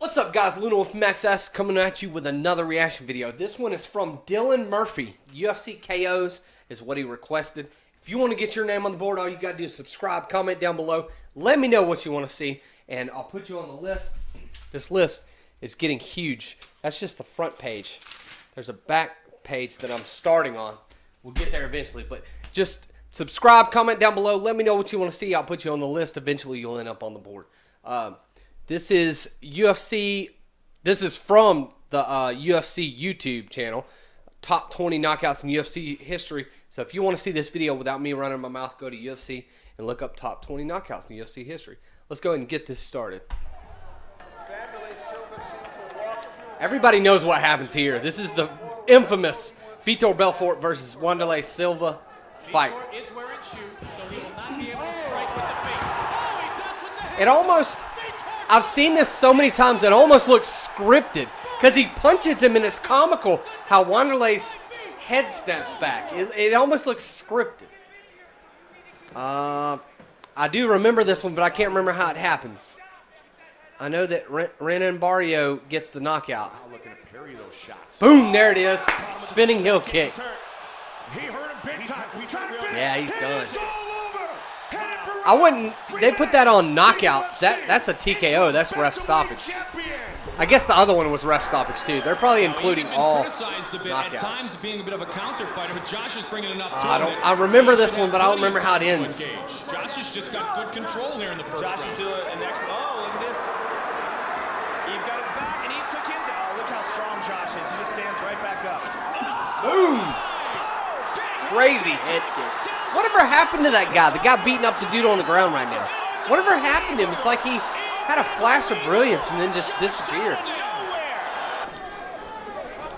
What's up, guys? Luna with Max S coming at you with another reaction video. This one is from Dylan Murphy. UFC KOs is what he requested. If you want to get your name on the board, all you got to do is subscribe, comment down below. Let me know what you want to see, and I'll put you on the list. This list is getting huge. That's just the front page. There's a back page that I'm starting on. We'll get there eventually, but just subscribe, comment down below. Let me know what you want to see. I'll put you on the list. Eventually, you'll end up on the board. This is UFC. This is from the UFC YouTube channel, top 20 knockouts in UFC history. So if you want to see this video without me running my mouth, go to UFC and look up top 20 knockouts in UFC history. Let's go ahead and get this started. Everybody knows what happens here. This is the infamous Vitor Belfort versus Wanderlei Silva fight. It almost, I've seen this so many times, it almost looks scripted because he punches him and it's comical how Wanderlei's head snaps back. It almost looks scripted. I do remember this one, but I can't remember how it happens. I know that Renan Barrio gets the knockout. Boom, there it is. Spinning heel kick. Yeah, he's done. I wouldn't. They put that on knockouts. That's a TKO. That's ref stoppage. I guess the other one was ref stoppage too. They're probably including all knockouts. At times being a bit of a counter fighter, but Josh is bringing enough. I remember this one, but I don't remember how it ends. Josh has just got good control here in the first round. Josh is doing an excellent. Oh, look at this. Eve got his back, and Eve took him down. Oh, look how strong Josh is. He just stands right back up. Boom! Crazy head kick. Whatever happened to that guy? The guy beating up the dude on the ground right now. Whatever happened to him? It's like he had a flash of brilliance and then just disappeared.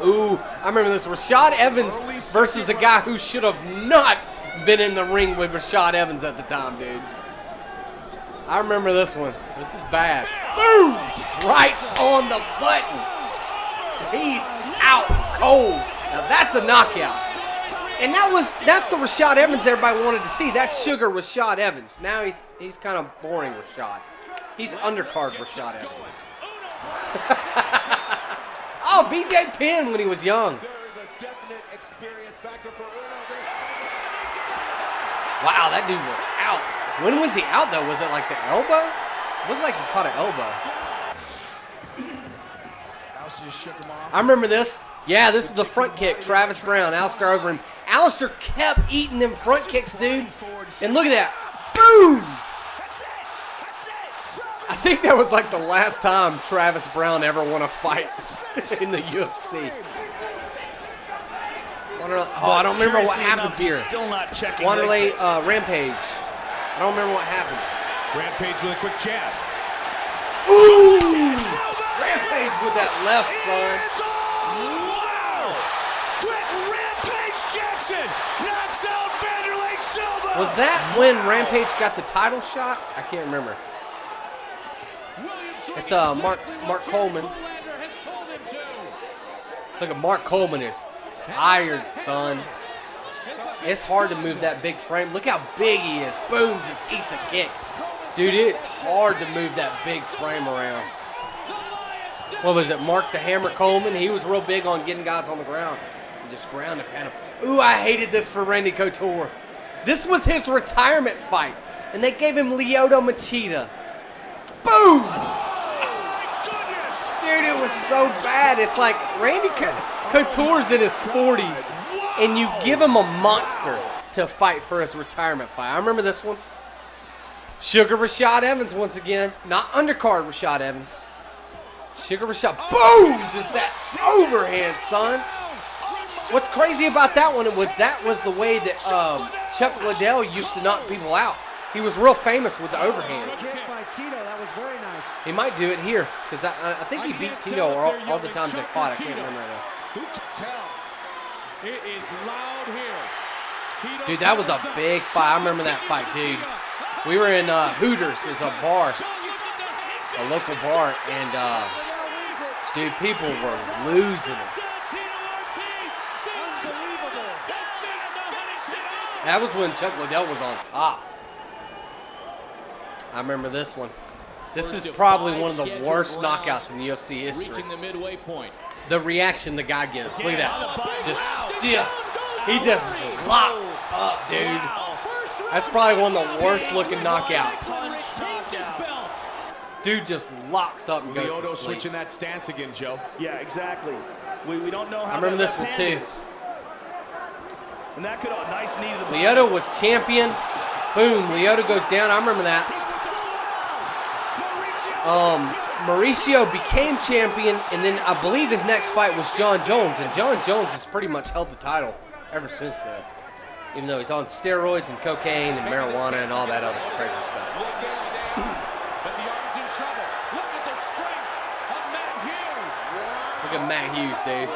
Ooh, I remember this. Rashad Evans versus a guy who should have not been in the ring with Rashad Evans at the time, dude. I remember this one. This is bad. Boom! Right on the button. He's out cold. Now that's a knockout. And that's the Rashad Evans everybody wanted to see. That's Sugar Rashad Evans. Now he's kind of boring Rashad. He's undercard Rashad Evans. Oh, BJ Penn when he was young. Wow, that dude was out. When was he out though? Was it like the elbow? Looked like he caught an elbow. I remember this. Yeah, this is the front kick. Travis Brown, Alistair over him. Alistair kept eating them front kicks, dude. And look at that. Boom! I think that was like the last time Travis Brown ever won a fight in the UFC. Oh, I don't remember what happens here. Still not checking. Wanderlei Rampage. I don't remember what happens. Rampage with a quick jab. Ooh! Rampage with that left, son. Was that when Rampage got the title shot? I can't remember. It's Mark Coleman. Look at Mark Coleman is tired, son. It's hard to move that big frame. Look how big he is. Boom, just eats a kick. Dude, it's hard to move that big frame around. What was it, Mark the Hammer Coleman? He was real big on getting guys on the ground and just ground and pound them. Ooh, I hated this for Randy Couture. This was his retirement fight, and they gave him Lyoto Machida. Boom! Dude, it was so bad. It's like Randy Couture's in his 40s, and you give him a monster to fight for his retirement fight. I remember this one. Sugar Rashad Evans once again. Not undercard Rashad Evans. Sugar Rashad. Boom! Just that overhand, son. What's crazy about that one was the way that Chuck Liddell used to knock people out. He was real famous with the overhand. That was very nice. He might do it here because I think he beat Tito all the times they fought. I can't remember that. It is loud here. Dude, that was a big fight. I remember that fight, dude. We were in Hooters, is a bar, a local bar, and dude, people were losing it. That was when Chuck Liddell was on top. I remember this one. This is probably one of the worst knockouts in UFC history. Reaching the midway point. The reaction the guy gives. Look at that. Just stiff. He just locks up, dude. That's probably one of the worst looking knockouts. Dude just locks up and goes to Lyoto sleep. switching that stance again, Joe. Yeah, exactly. We don't know how. I remember this one left too. hand is. And that could have a nice knee to the body. Lyoto was champion. Boom, Lyoto goes down. I remember that. Mauricio became champion, and then I believe his next fight was John Jones, and John Jones has pretty much held the title ever since then. Even though he's on steroids and cocaine and marijuana and all that other crazy stuff. But the arm's in trouble. Look at the strength of Matt Hughes. Look at Matt Hughes, dude.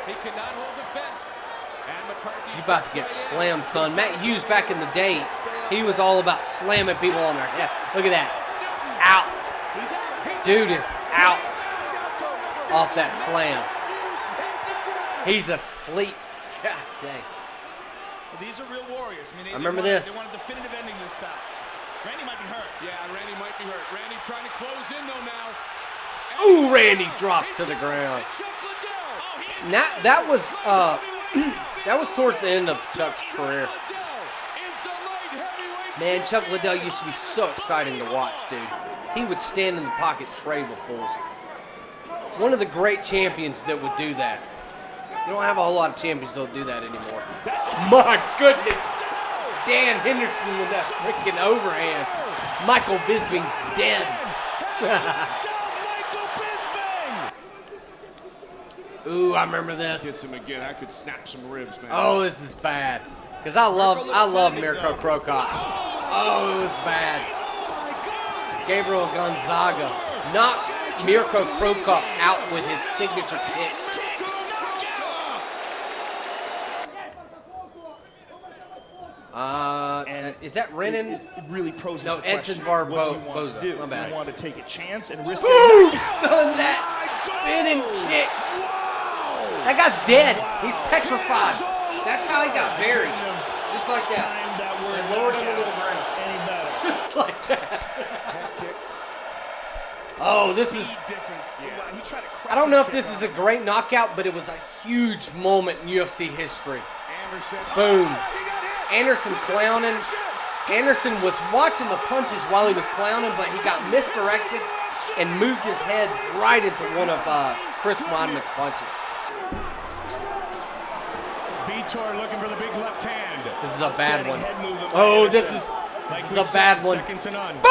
He cannot hold the fence. And McCarthy. You about to get slammed, son. Matt Hughes back in the day, he was all about slamming people on their head. Look at that. Out. Dude is out off that slam. He's asleep. God dang. Well, these are real warriors. I mean, I remember they this. want a definitive ending to this bout. Randy might be hurt. Yeah, Randy might be hurt. Randy trying to close in though now. Ooh, Randy drops to the ground. Chuck Liddell. That was that was towards the end of Chuck's career. Man, Chuck Liddell used to be so exciting to watch, dude. He would stand in the pocket, trade with fools. One of the great champions that would do that. You don't have a whole lot of champions that do that anymore. My goodness. Dan Henderson with that freaking overhand. Michael Bisping's dead. Ooh, I remember Hits this. him again. I could snap some ribs, man. Oh, this is bad. Because I love Mirko Cro Cop. Oh, it was bad. Gabriel Gonzaga knocks Mirko Cro Cop out with his signature kick. Is that Renan? It really poses No, the Edson question. What do you want Barboza. to do? My bad. Do you want to take a chance and risk Boom, it? son, that spinning kick. That guy's dead. He's petrified. That's how he got buried. Just like that. Time that word And lowered him knockout into the ground. any better. Just like that. Oh, this is... Difference. Yeah. He tried to I don't know if this is a great knockout, but it was a huge moment in UFC history. Anderson. Boom. Anderson clowning. Anderson was watching the punches while he was clowning, but he got misdirected and moved his head right into one of Chris Weidman's punches. Vitor looking for the big left hand. This is a bad one. Head movement by Oh, Anderson. this is we a bad said, one. Second to none. Boom!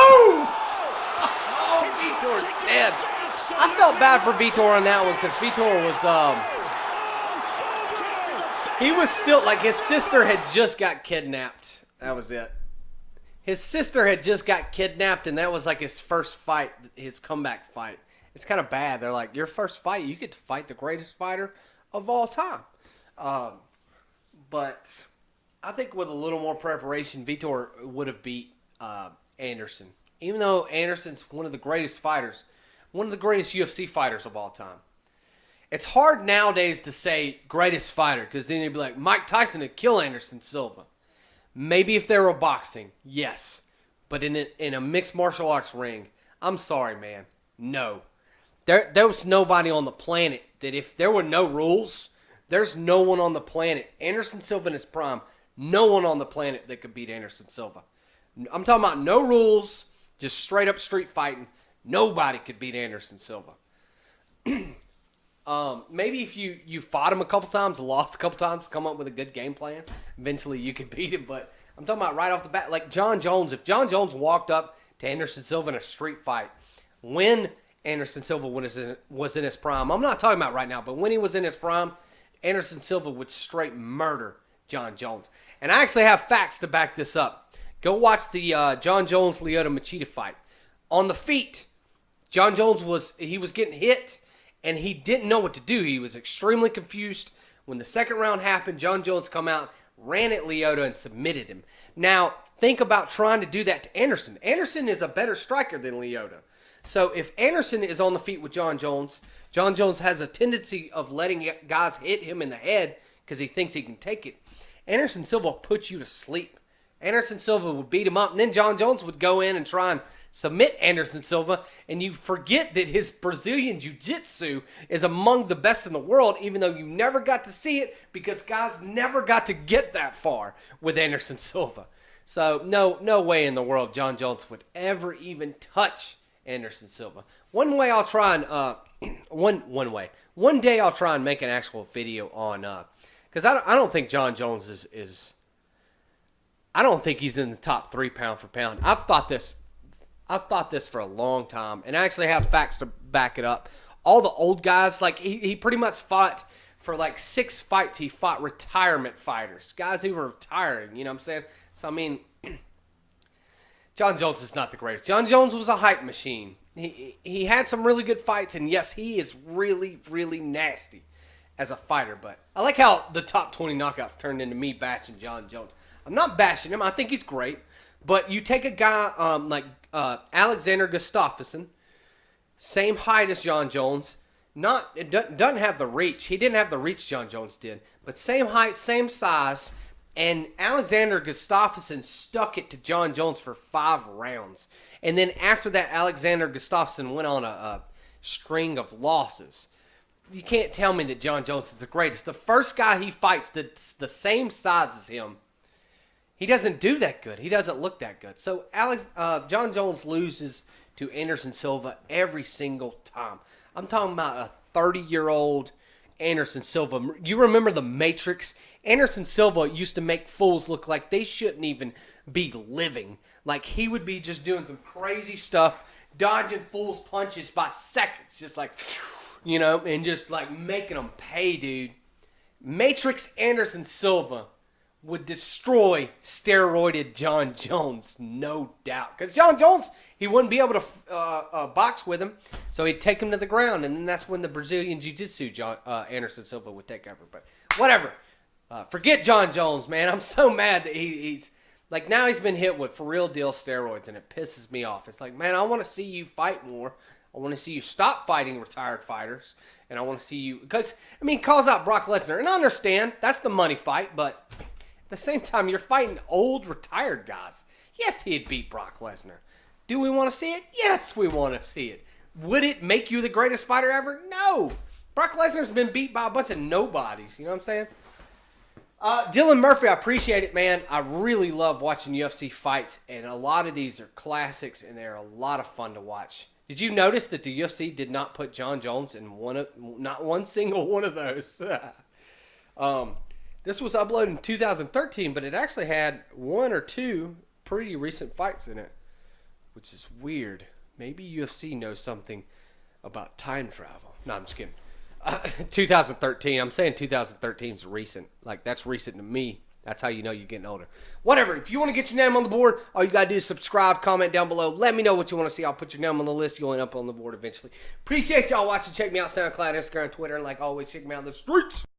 Oh, Vitor's dead. I felt bad for Vitor on that one because Vitor was he was still like his sister had just got kidnapped. That was it. His sister had just got kidnapped, and that was like his first fight, his comeback fight. It's kind of bad. They're like, your first fight, you get to fight the greatest fighter of all time. But I think with a little more preparation, Vitor would have beat Anderson. Even though Anderson's one of the greatest fighters, one of the greatest UFC fighters of all time. It's hard nowadays to say greatest fighter because then you'd be like, Mike Tyson would kill Anderson Silva. Maybe if they were boxing, yes. But in a mixed martial arts ring, I'm sorry, man. No. There was nobody on the planet that if there were no rules, there's no one on the planet. Anderson Silva in his prime, no one on the planet that could beat Anderson Silva. I'm talking about no rules, just straight up street fighting. Nobody could beat Anderson Silva. Maybe if you fought him a couple times, lost a couple times, come up with a good game plan, eventually you could beat him. But I'm talking about right off the bat, like John Jones. If John Jones walked up to Anderson Silva in a street fight, when Anderson Silva was in his prime, I'm not talking about right now, but when he was in his prime, Anderson Silva would straight murder John Jones. And I actually have facts to back this up. Go watch the John Jones-Lyoto Machida fight. On the feet, John Jones was getting hit, and he didn't know what to do. He was extremely confused. When the second round happened, John Jones come out, ran at Lyoto, and submitted him. Now, think about trying to do that to Anderson. Anderson is a better striker than Lyoto. So if Anderson is on the feet with John Jones has a tendency of letting guys hit him in the head because he thinks he can take it. Anderson Silva will put you to sleep. Anderson Silva would beat him up, and then John Jones would go in and try and submit Anderson Silva, and you forget that his Brazilian Jiu-Jitsu is among the best in the world, even though you never got to see it because guys never got to get that far with Anderson Silva. So no way in the world John Jones would ever even touch Anderson Silva. One way I'll try and one day I'll try and make an actual video on because I don't think John Jones is I don't think he's in the top 3 pound for pound. I've thought this for a long time, and I actually have facts to back it up. All the old guys, like he pretty much fought for like 6 fights. He fought retirement fighters, guys who were retiring. You know what I'm saying? So I mean, John Jones is not the greatest. John Jones was a hype machine. He had some really good fights, and yes, he is really, really nasty as a fighter. But I like how the top 20 knockouts turned into me bashing John Jones. I'm not bashing him. I think he's great. But you take a guy like Alexander Gustafsson, same height as John Jones. Doesn't have the reach. He didn't have the reach John Jones did. But same height, same size. And Alexander Gustafsson stuck it to John Jones for 5 rounds. And then after that, Alexander Gustafsson went on a string of losses. You can't tell me that John Jones is the greatest. The first guy he fights that's the same size as him, he doesn't do that good. He doesn't look that good. So John Jones loses to Anderson Silva every single time. I'm talking about a 30-year-old Anderson Silva. You remember the Matrix? Anderson Silva used to make fools look like they shouldn't even be living. Like he would be just doing some crazy stuff, dodging fools' punches by seconds, just like, you know, and just like making them pay, dude. Matrix Anderson Silva would destroy steroided John Jones, no doubt. Because John Jones, he wouldn't be able to box with him, so he'd take him to the ground, and then that's when the Brazilian Jiu-Jitsu Anderson Silva would take over. But whatever. Forget John Jones, man. I'm so mad that he's like, now he's been hit with for real deal steroids, and it pisses me off. It's like, man, I want to see you fight more. I want to see you stop fighting retired fighters, and I want to see you, because, I mean, calls out Brock Lesnar, and I understand, that's the money fight, but at the same time, you're fighting old, retired guys. Yes, he'd beat Brock Lesnar. Do we want to see it? Yes, we want to see it. Would it make you the greatest fighter ever? No. Brock Lesnar's been beat by a bunch of nobodies. You know what I'm saying? Dylan Murphy, I appreciate it, man. I really love watching UFC fights, and a lot of these are classics, and they're a lot of fun to watch. Did you notice that the UFC did not put John Jones in not one single one of those? This was uploaded in 2013, but it actually had 1 or 2 pretty recent fights in it, which is weird. Maybe UFC knows something about time travel. No, I'm just kidding. 2013. I'm saying 2013 is recent. Like, that's recent to me. That's how you know you're getting older. Whatever. If you want to get your name on the board, all you got to do is subscribe, comment down below. Let me know what you want to see. I'll put your name on the list. You'll end up on the board eventually. Appreciate y'all watching. Check me out SoundCloud, Instagram, Twitter, and like always, check me out on the streets.